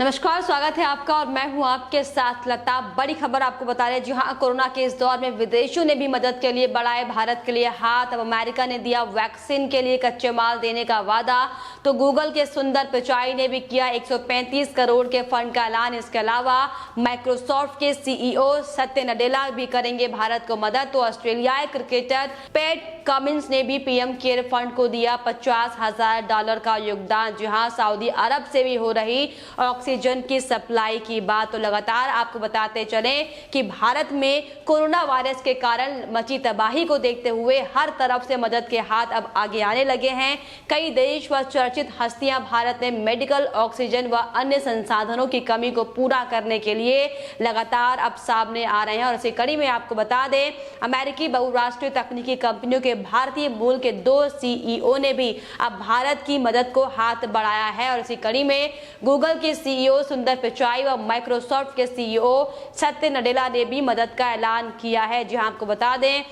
नमस्कार, स्वागत है आपका और मैं हूं आपके साथ लता। बड़ी खबर आपको बता रहे हैं, जी हां, कोरोना के इस दौर में विदेशों ने भी मदद के लिए बढ़ाए भारत के लिए हाथ। अब अमेरिका ने दिया वैक्सीन के लिए कच्चे माल देने का वादा, तो गूगल के सुंदर पिचाई ने भी किया 135 करोड़ के फंड का ऐलान। इसके अलावा माइक्रोसॉफ्ट के सीईओ सत्य नडेला भी करेंगे भारत को मदद। तो ऑस्ट्रेलियाई क्रिकेटर पैट कमिंस ने भी पीएम केयर फंड को दिया $50,000 का योगदान। जी हां, सऊदी अरब से भी हो रही ऑक्सीजन की सप्लाई की बात। तो लगातार आपको बताते चलें कि भारत में कोरोना वायरस के कारण मची तबाही को देखते हुए हर तरफ से मदद के हाथ अब आगे आने लगे हैं। कई देश व चर्चित हस्तियां भारत में मेडिकल ऑक्सीजन व अन्य संसाधनों की कमी को पूरा करने के लिए लगातार अब सामने आ रहे हैं। और इसी कड़ी में आपको बता दें, अमेरिकी बहुराष्ट्रीय तकनीकी कंपनियों के भारतीय मूल के 2 सीईओ ने भी अब भारत की मदद को हाथ बढ़ाया है। और इसी कड़ी में गूगल के सीईओ सुंदर पिचाई व माइक्रोसॉफ्ट के सीईओ सत्य नडेला ने भी मदद का ऐलान किया है। जी हां, आपको बता दें,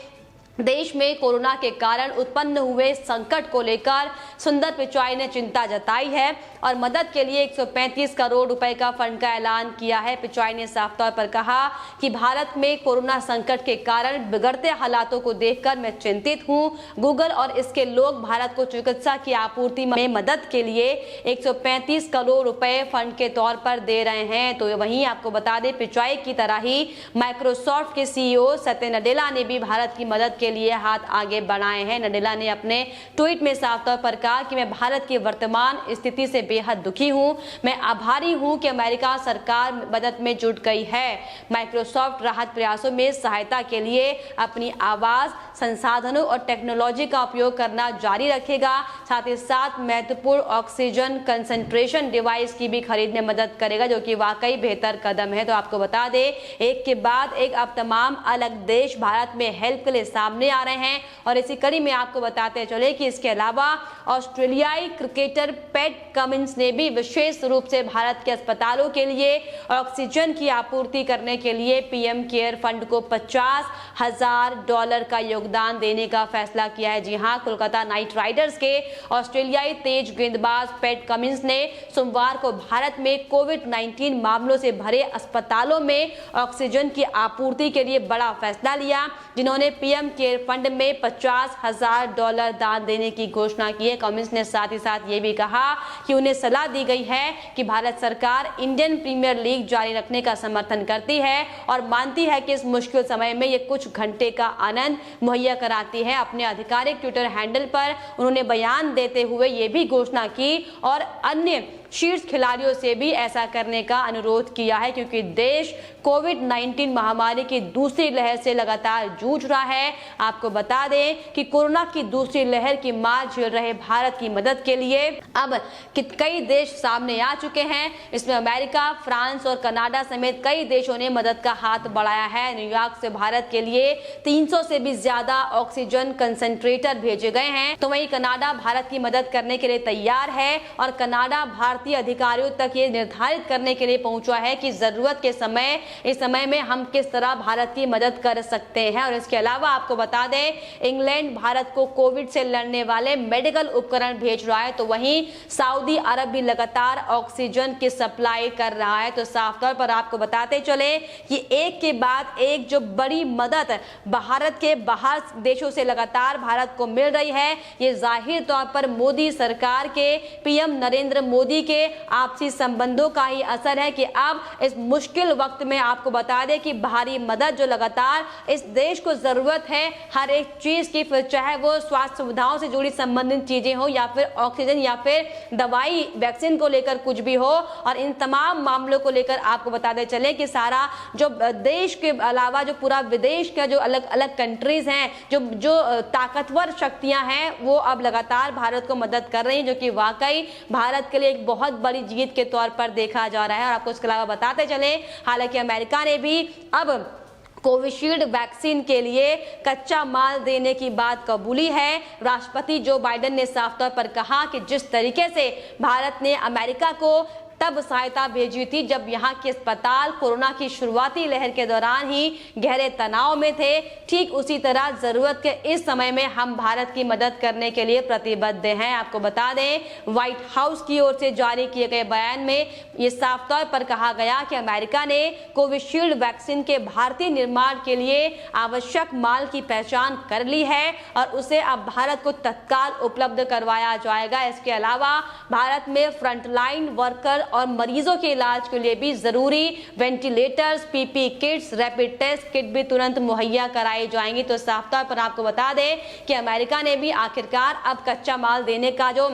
देश में कोरोना के कारण उत्पन्न हुए संकट को लेकर सुंदर पिचाई ने चिंता जताई है और मदद के लिए 135 करोड़ रुपए का फंड का ऐलान किया है। पिचाई ने साफ तौर पर कहा कि भारत में कोरोना संकट के कारण बिगड़ते हालातों को देखकर मैं चिंतित हूं। गूगल और इसके लोग भारत को चिकित्सा की आपूर्ति में मदद के लिए 135 करोड़ रुपए फंड के तौर पर दे रहे हैं। तो वहीं आपको बता दें, पिचाई की तरह ही माइक्रोसॉफ्ट के सीईओ सत्य नडेला ने भी भारत की मदद के लिए हाथ आगे बढ़ाए हैं। नडेला ने अपने ट्वीट में साफ तौर पर कहा कि मैं भारत की वर्तमान स्थिति से बेहद दुखी हूं। मैं आभारी हूं कि अमेरिका सरकार मदद में जुट गई है। माइक्रोसॉफ्ट राहत प्रयासों में सहायता के लिए अपनी आवाज, संसाधनों और टेक्नोलॉजी का उपयोग करना जारी रखेगा। साथ ही साथ महत्वपूर्ण ऑक्सीजन कंसंट्रेशन डिवाइस की भी खरीदने में मदद करेगा, जो कि वाकई बेहतर कदम है। तो आपको बता दें, एक के बाद एक अब तमाम अलग देश भारत में हेल्प के लिए सामने आ रहे हैं। और इसी कड़ी में आपको बताते चले कि इसके अलावा ऑस्ट्रेलियाई क्रिकेटर पैट कमिंस ने भी विशेष रूप से भारत के अस्पतालों के लिए ऑक्सीजन की आपूर्ति करने के लिए पीएम केयर फंड को $50,000 का योगदान देने का फैसला किया है। जी हां, कोलकाता नाइट राइडर्स के ऑस्ट्रेलियाई तेज गेंदबाज पैट कमिंस ने सोमवार को भारत में कोविड-19 मामलों से भरे अस्पतालों में ऑक्सीजन की आपूर्ति के लिए बड़ा फैसला लिया, जिन्होंने पीएम केयर फंड में $50,000 दान देने की घोषणा की है। कमिंस ने साथ ही साथ ये भी कहा कि उन्हें सलाह दी गई है कि भारत सरकार इंडियन प्रीमियर लीग जारी रखने का समर्थन करती है और मानती है कि इस मुश्किल समय में ये कुछ घंटे का आनंद मुहैया कराती है। अपने आधिकारिक ट्विटर हैंडल पर उन्होंने बयान देते हुए ये भी घोषणा की और अन्य शीर्ष खिलाड़ियों से भी ऐसा करने का अनुरोध किया है, क्योंकि देश कोविड-19 महामारी की दूसरी लहर से लगातार जूझ रहा है। आपको बता दें कि कोरोना की दूसरी लहर की मार झेल रहे भारत की मदद के लिए अब कई देश सामने आ चुके हैं। इसमें अमेरिका, फ्रांस और कनाडा समेत कई देशों ने मदद का हाथ बढ़ाया है। न्यूयॉर्क से भारत के लिए 300 से भी ज्यादा ऑक्सीजन कंसंट्रेटर भेजे गए हैं। तो वहीं कनाडा भारत की मदद करने के लिए तैयार है और कनाडा भारतीय अधिकारियों तक ये निर्धारित करने के लिए पहुंचा है कि जरूरत के समय, इस समय में हम किस तरह भारत की मदद कर सकते हैं। और इसके अलावा आपको बता दें, इंग्लैंड भारत को कोविड से लड़ने वाले मेडिकल उपकरण भेज रहा है, तो वहीं सऊदी अरब भी लगातार ऑक्सीजन की सप्लाई कर रहा है। तो साफ तौर पर आपको बताते चले कि एक के बाद एक जो बड़ी मदद भारत के बाहर देशों से लगातार भारत को मिल रही है, ये जाहिर तौर पर मोदी सरकार के, पीएम नरेंद्र मोदी के आपसी संबंधों का ही असर है कि अब इस मुश्किल वक्त में आपको बता दें कि बाहरी मदद जो लगातार इस देश को जरूरत है हर एक चीज की, फिर चाहे वो स्वास्थ्य सुविधाओं से जुड़ी संबंधित चीजें हो या फिर ऑक्सीजन या फिर दवाई, वैक्सीन को लेकर कुछ भी हो, और इन तमाम मामलों को लेकर आपको बताते चले कि सारा जो देश के अलावा जो पूरा विदेश का जो अलग अलग कंट्रीज हैं, जो ताकतवर शक्तियां हैं, वो अब लगातार भारत को मदद कर रही हैं, जो कि वाकई भारत के लिए एक बहुत बड़ी जीत के तौर पर देखा जा रहा है। और आपको इसके अलावा बताते चले, हालांकि अमेरिका ने भी अब कोविशील्ड वैक्सीन के लिए कच्चा माल देने की बात कबूली है। राष्ट्रपति जो बाइडेन ने साफ तौर पर कहा कि जिस तरीके से भारत ने अमेरिका को तब सहायता भेजी थी जब यहाँ के अस्पताल कोरोना की शुरुआती लहर के दौरान ही गहरे तनाव में थे। ठीक उसी तरह जरूरत के इस समय में हम भारत की मदद करने के लिए प्रतिबद्ध हैं। आपको बता दें, व्हाइट हाउस की ओर से जारी किए गए बयान में ये साफ तौर पर कहा गया कि अमेरिका ने कोविशील्ड वैक्सीन के भारतीय निर्माण के लिए आवश्यक माल की पहचान कर ली है और उसे अब भारत को तत्काल उपलब्ध करवाया जाएगा। इसके अलावा भारत में फ्रंटलाइन वर्कर और मरीजों के इलाज के लिए भी जरूरी ventilators, PP kits, rapid test kit भी तुरंत मुहैया कराई जाएंगी। तो साफ तौर पर आपको बता दें कि अमेरिका ने भी आखिरकार अब कच्चा माल देने का जो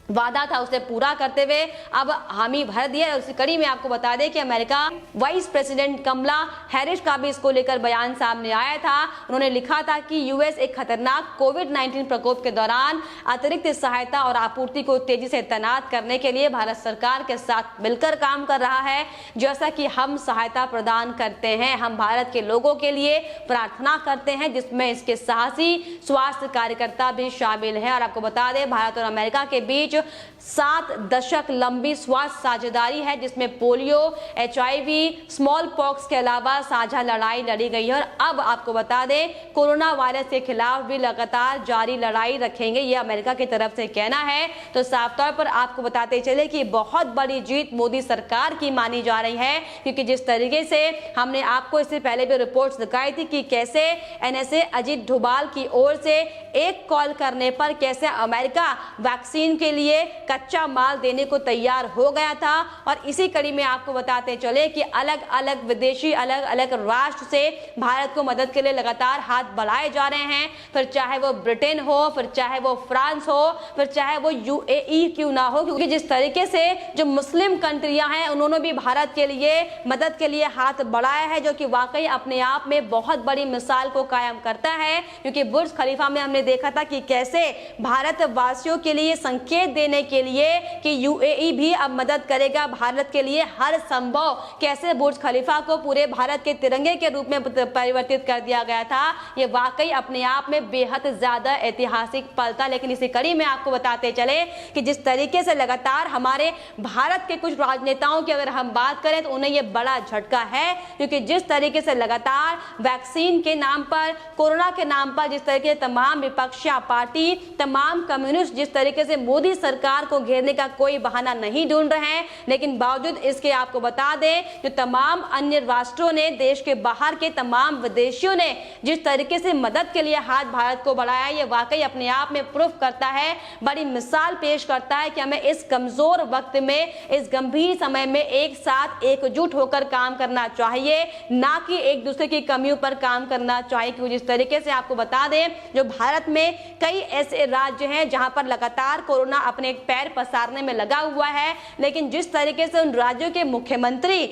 वादा था उसे पूरा करते हुए अब हामी भर दिया। उसी कड़ी में आपको बता दें कि America vice president Kamala Harris का भी इसको लेकर बयान सामने आया था। उन्होंने लिखा था कि यूएस एक खतरनाक कोविड-19 प्रकोप के दौरान अतिरिक्त सहायता और आपूर्ति को तेजी से तैनात करने के लिए भारत सरकार के साथ मिलकर काम कर रहा है। जैसा कि हम सहायता प्रदान करते हैं, हम भारत के लोगों के लिए प्रार्थना करते हैं, जिसमें इसके साहसी स्वास्थ्य कार्यकर्ता भी शामिल हैं। और आपको बता दें, भारत और अमेरिका के बीच 7 दशक लंबी स्वास्थ्य साझेदारी है, जिसमें पोलियो, HIV, स्मॉल पॉक्स के अलावा साझा लड़ाई लड़ी गई है। और अब आपको बता दें, कोरोना वायरस के खिलाफ भी लगातार जारी लड़ाई रखेंगे, ये अमेरिका की तरफ से कहना है। तो साफ तौर पर आपको बताते चले कि बहुत बड़ी जीत मोदी सरकार की मानी जा रही है, क्योंकि जिस तरीके से हमने आपको इससे पहले भी रिपोर्ट्स दिखाई थी कि कैसे NSA अजीत डोभाल की ओर से एक कॉल करने पर कैसे अमेरिका वैक्सीन के लिए कच्चा माल देने को तैयार हो गया था। और इसी कड़ी में आपको बताते चले कि अलग अलग विदेशी अलग अलग राष्ट्र से भारत को मदद के लिए लगातार हाथ बढ़ाए जा रहे हैं, फिर चाहे वो ब्रिटेन हो, फिर चाहे वो फ्रांस हो, फिर चाहे वो UAE क्यों ना हो, क्योंकि जिस तरीके से जो मुस्लिम कंट्रियां हैं उन्होंने भी भारत के लिए मदद के लिए हाथ बढ़ाया है, जो कि वाकई अपने आप में बहुत बड़ी मिसाल को कायम करता है। क्योंकि बुर्ज खलीफा में हमने देखा था कि कैसे भारतवासियों के लिए संकेत देने के लिए कि UAE भी अब मदद करेगा भारत के लिए हर संभव, कैसे बुर्ज खलीफा को पूरे भारत के तिरंगे के रूप में परिवर्तित कर दिया गया था। ये वाकई अपने आप में बेहद ज्यादा ऐतिहासिक पल था। लेकिन इसी कड़ी में आपको बताते चले कि जिस तरीके से लगातार हमारे भारत के कुछ राजनेताओं की अगर हम बात करें तो उन्हें यह बड़ा झटका है, क्योंकि जिस तरीके से लगातार वैक्सीन के नाम पर, कोरोना के नाम पर जिस तरीके से तमाम विपक्षी पार्टी, तमाम कम्युनिस्ट जिस तरीके से मोदी सरकार को घेरने का कोई बहाना नहीं ढूंढ रहे हैं, लेकिन बावजूद इसके आपको बता दें जो तमाम अन्य राष्ट्रों ने, देश के बाहर के तमाम विदेशियों ने जिस तरीके से मदद के लिए हाथ भारत को बढ़ाया, ये वाकई अपने आप में प्रूफ करता है, बड़ी मिसाल पेश करता है कि हमें इस कमजोर वक्त में, इस गंभीर समय में एक साथ एकजुट होकर काम करना चाहिए, ना कि एक दूसरे की कमियों पर काम करना चाहिए। क्योंकि जिस तरीके से आपको बता दें, जो भारत में कई ऐसे राज्य हैं जहां पर लगातार कोरोना अपने पैर पसारने में लगा हुआ है, लेकिन जिस तरीके से उन राज्यों के मुख्यमंत्री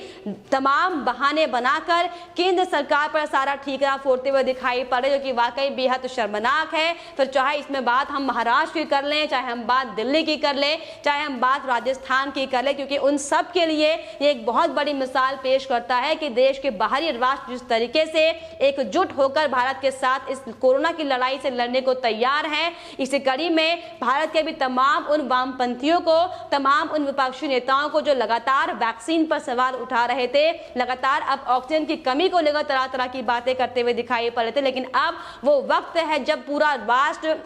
तमाम बहाने बनाकर केंद्र सरकार पर सारा ठीकरा फोड़ते हुए दिखाई पड़े, जो कि वाकई बेहद शर्मनाक है। फिर चाहे इसमें बात हम महाराष्ट्र की कर लें, चाहे हम बात दिल्ली की कर लें, चाहे हम बात राजस्थान की कर लें, क्योंकि उन सब के लिए ये एक बहुत बड़ी मिसाल पेश करता है कि देश के बाहरी राष्ट्र जिस तरीके से एकजुट होकर भारत के साथ इस कोरोना की लड़ाई से लड़ने को तैयार हैं। इसी कड़ी में भारत के भी तमाम उन वामपंथियों को, तमाम उन विपक्षी नेताओं को जो लगातार वैक्सीन पर सवाल उठा रहे थे, लगातार अब ऑक्सीजन की कमी को लेकर तरह तरह की बातें करते हुए दिखाई पड़ रहे थे, लेकिन अब वो वक्त है जब पूरा राष्ट्र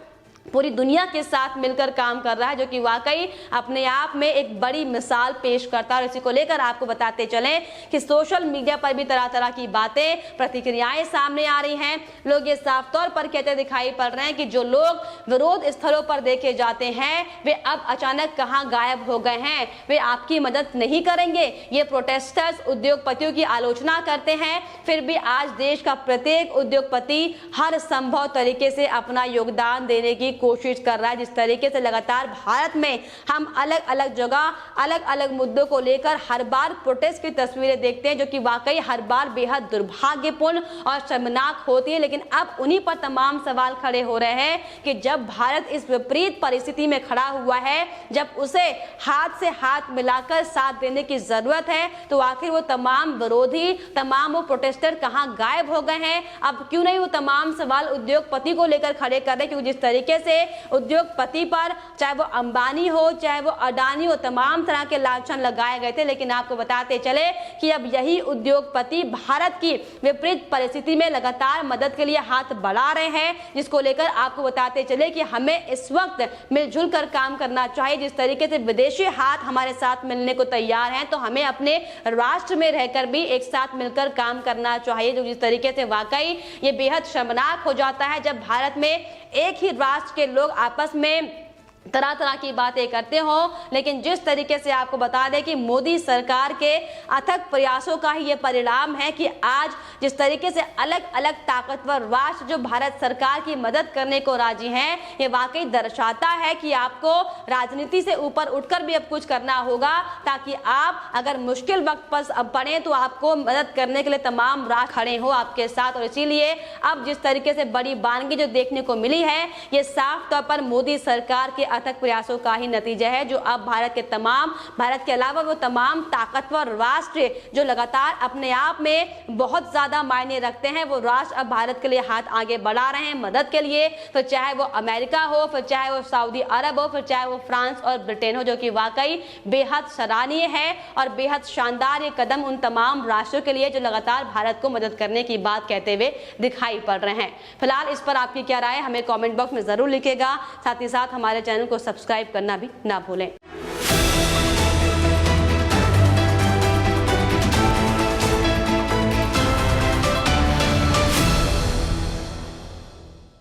पूरी दुनिया के साथ मिलकर काम कर रहा है, जो कि वाकई अपने आप में एक बड़ी मिसाल पेश करता है। और इसी को लेकर आपको बताते चलें कि सोशल मीडिया पर भी तरह तरह की बातें, प्रतिक्रियाएं सामने आ रही हैं। लोग ये साफ तौर पर कहते दिखाई पड़ रहे हैं कि जो लोग विरोध स्थलों पर देखे जाते हैं वे अब अचानक कहां गायब हो गए हैं, वे आपकी मदद नहीं करेंगे। ये प्रोटेस्टर्स उद्योगपतियों की आलोचना करते हैं, फिर भी आज देश का प्रत्येक उद्योगपति हर संभव तरीके से अपना योगदान देने की कोशिश कर रहा है। जिस तरीके से लगातार भारत में हम अलग अलग जगह अलग अलग मुद्दों को लेकर हर बार प्रोटेस्ट की तस्वीरें देखते हैं, जो कि वाकई हर बार बेहद दुर्भाग्यपूर्ण और शर्मनाक होती है। लेकिन अब उन्हीं पर तमाम सवाल खड़े हो रहे हैं कि जब भारत इस विपरीत परिस्थिति में खड़ा हुआ है, जब उसे हाथ से हाथ मिलाकर साथ देने की जरूरत है, तो आखिर वो तमाम विरोधी, तमाम वो प्रोटेस्टर कहां गायब हो गए हैं। अब क्यों नहीं वो तमाम सवाल उद्योगपति को लेकर खड़े कर रहे, क्योंकि जिस तरीके से उद्योगपति पर, चाहे वो अंबानी हो चाहे वो अडानी हो, तमाम तरह के लांछन लगाए गए थे। लेकिन आपको बताते चले कि अब यही उद्योगपति भारत की विपरीत परिस्थिति में लगातार मदद के लिए हाथ बढ़ा रहे हैं, जिसको लेकर आपको बताते चले कि हमें इस वक्त मिलजुल कर काम करना चाहिए। जिस तरीके से विदेशी हाथ हमारे साथ मिलने को तैयार हैं, तो हमें अपने राष्ट्र में रहकर भी एक साथ मिलकर काम करना चाहिए। जो जिस तरीके से वाकई ये बेहद शर्मनाक हो जाता है जब भारत में एक ही राष्ट्र के लोग आपस में तरह तरह की बातें करते हो। लेकिन जिस तरीके से आपको बता दें कि मोदी सरकार के अथक प्रयासों का ही ये परिणाम है कि आज जिस तरीके से अलग अलग ताकतवर राष्ट्र जो भारत सरकार की मदद करने को राजी हैं, ये वाकई दर्शाता है कि आपको राजनीति से ऊपर उठकर भी अब कुछ करना होगा, ताकि आप अगर मुश्किल वक्त पर पड़े तो आपको मदद करने के लिए तमाम राष्ट्र खड़े हो आपके साथ। और इसीलिए अब जिस तरीके से बड़ी बानगी जो देखने को मिली है, ये साफ तौर पर मोदी सरकार के अथक प्रयासों का ही नतीजा है, जो अब भारत के अलावा वो तमाम ताकतवर राष्ट्र जो लगातार अपने आप में बहुत ज्यादा मायने रखते हैं, वो राष्ट्र अब भारत के लिए हाथ आगे बढ़ा रहे हैं मदद के लिए। तो चाहे वो अमेरिका हो, फिर चाहे वो सऊदी अरब हो, फिर चाहे वो फ्रांस और ब्रिटेन हो, जो कि वाकई बेहद सराहनीय है और बेहद शानदार ये कदम उन तमाम राष्ट्रों के लिए जो लगातार भारत को मदद करने की बात कहते हुए दिखाई पड़ रहे हैं। फिलहाल इस पर आपकी क्या राय है, हमें कमेंट बॉक्स में जरूर लिखेगा। साथ ही साथ हमारे चैनल को सब्सक्राइब करना भी ना भूलें।